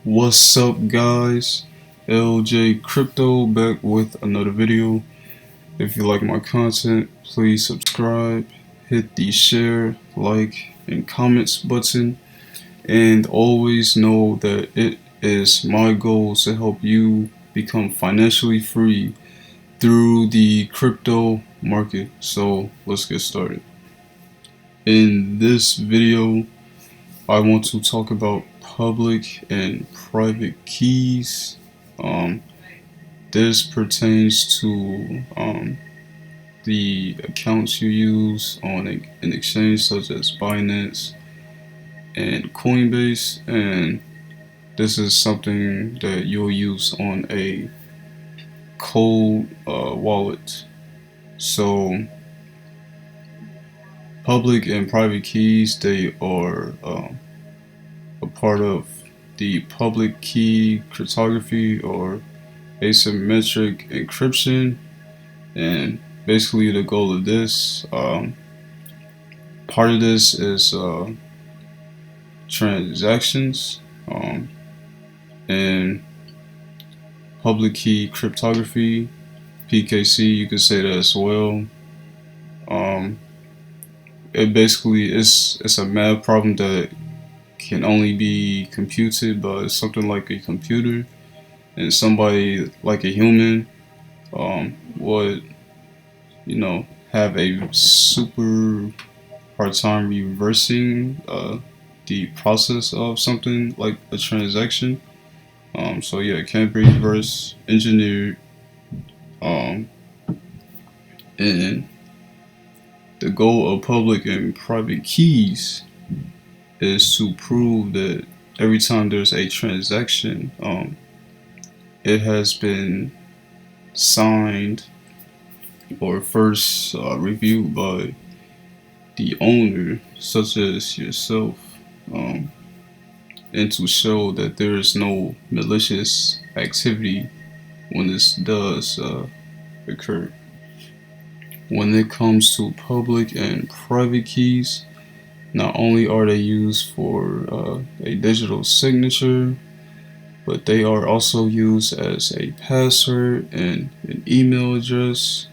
What's up, guys? LJ Crypto back with another video. If you like my content, please subscribe, hit the share, like, and comments button, and always know that it is my goal to help you become financially free through the crypto market. So let's get started. In this video, I want to talk about public and private keys. This pertains to the accounts you use on an exchange such as Binance and Coinbase, and this is something that you'll use on a cold wallet. So public and private keys, they are a part of the public key cryptography or asymmetric encryption, and basically the goal of this part of this is transactions, and public key cryptography, PKC, you could say that as well. It basically it's a math problem that can only be computed by something like a computer, and somebody like a human would, have a super hard time reversing the process of something like a transaction. So yeah, it can't be reverse engineered. Um, and the goal of public and private keys is to prove that every time there's a transaction, it has been signed or first reviewed by the owner, such as yourself, and to show that there is no malicious activity when this does occur. When it comes to public and private keys, not only are they used for a digital signature, but they are also used as a password and an email address.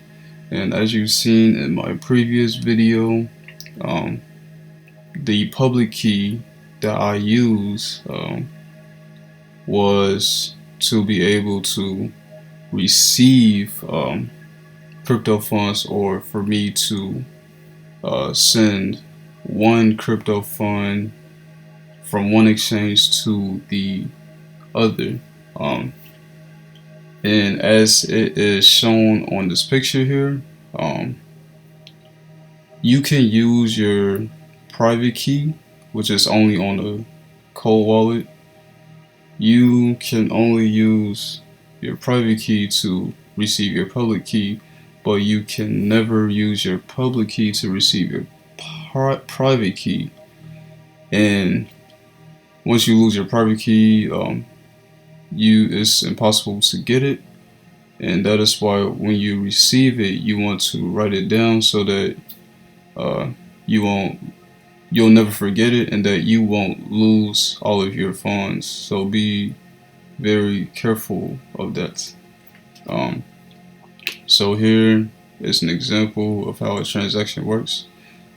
And as you've seen in my previous video, the public key that I use was to be able to receive crypto funds, or for me to send one crypto fund from one exchange to the other. And as it is shown on this picture here, you can use your private key, which is only on a cold wallet. You can only use your private key to receive your public key, but you can never use your public key to receive your private key. And once you lose your private key, it's impossible to get it, and that is why when you receive it, you want to write it down so that you'll never forget it, and that you won't lose all of your funds. So be very careful of that. So here is an example of how a transaction works.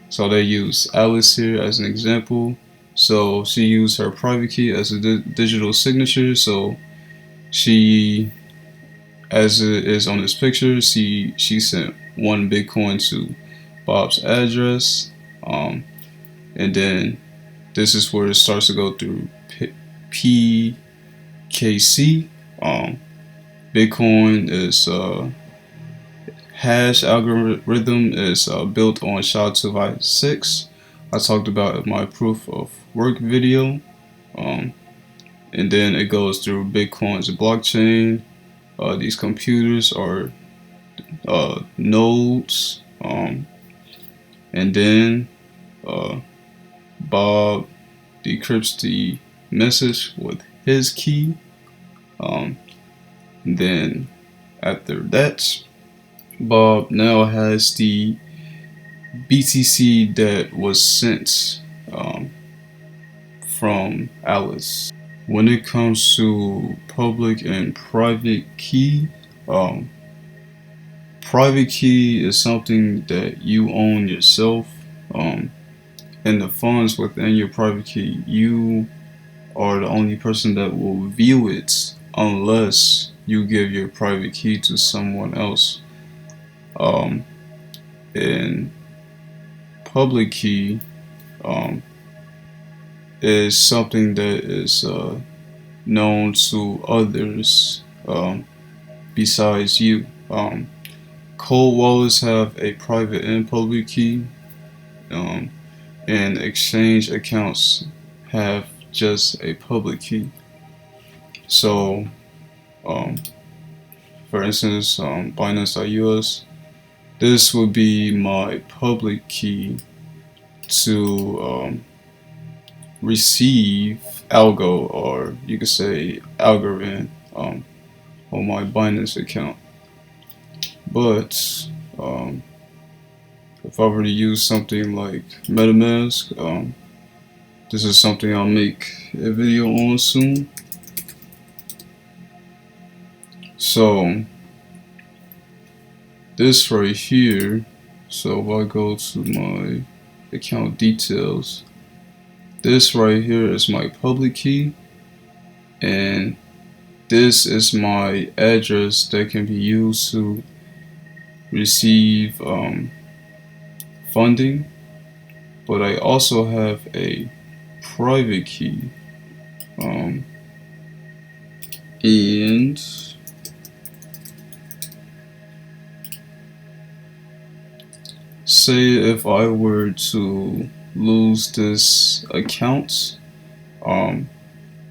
So they use Alice here as an example. So she used her private key as a digital signature. So she, as it is on this picture, she sent 1 Bitcoin to Bob's address, and then this is where it starts to go through PKC. Bitcoin is hash algorithm is built on SHA-256. I talked about in my proof of work video, and then it goes through Bitcoin's blockchain. These computers are nodes, and then Bob decrypts the message with his key. And then after that, Bob now has the BTC that was sent from Alice. When it comes to public and private key, um, private key is something that you own yourself, and the funds within your private key, you are the only person that will view it unless you give your private key to someone else. Um, and public key is something that is known to others besides you. Cold wallets have a private and public key, and exchange accounts have just a public key. So, um, for instance, Binance.us, this would be my public key to receive algo, or you could say algorithm, on my Binance account. But if I were to use something like MetaMask, this is something I'll make a video on soon. So this right here, so if I go to my account details, this right here is my public key, and this is my address that can be used to receive funding. But I also have a private key, and say if I were to lose this account,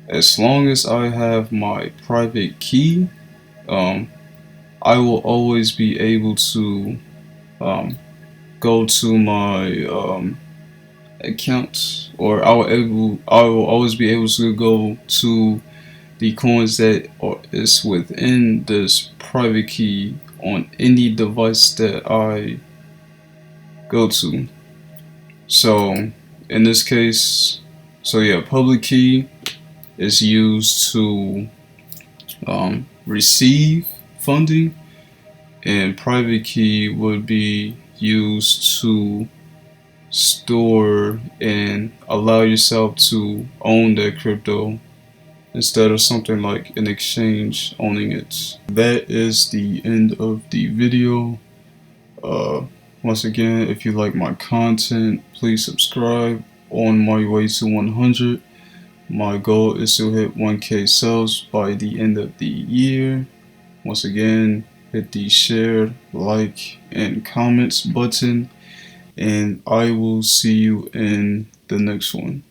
as long as I have my private key, I will always be able to go to my account, or I will always be able to go to the coins that is within this private key on any device that I go to. So in this case, so yeah, public key is used to receive funding, and private key would be used to store and allow yourself to own that crypto instead of something like an exchange owning it. That is the end of the video. Once again, if you like my content, please subscribe. On my way to 100. My goal is to hit 1K subs by the end of the year. Once again, hit the share, like, and comments button, and I will see you in the next one.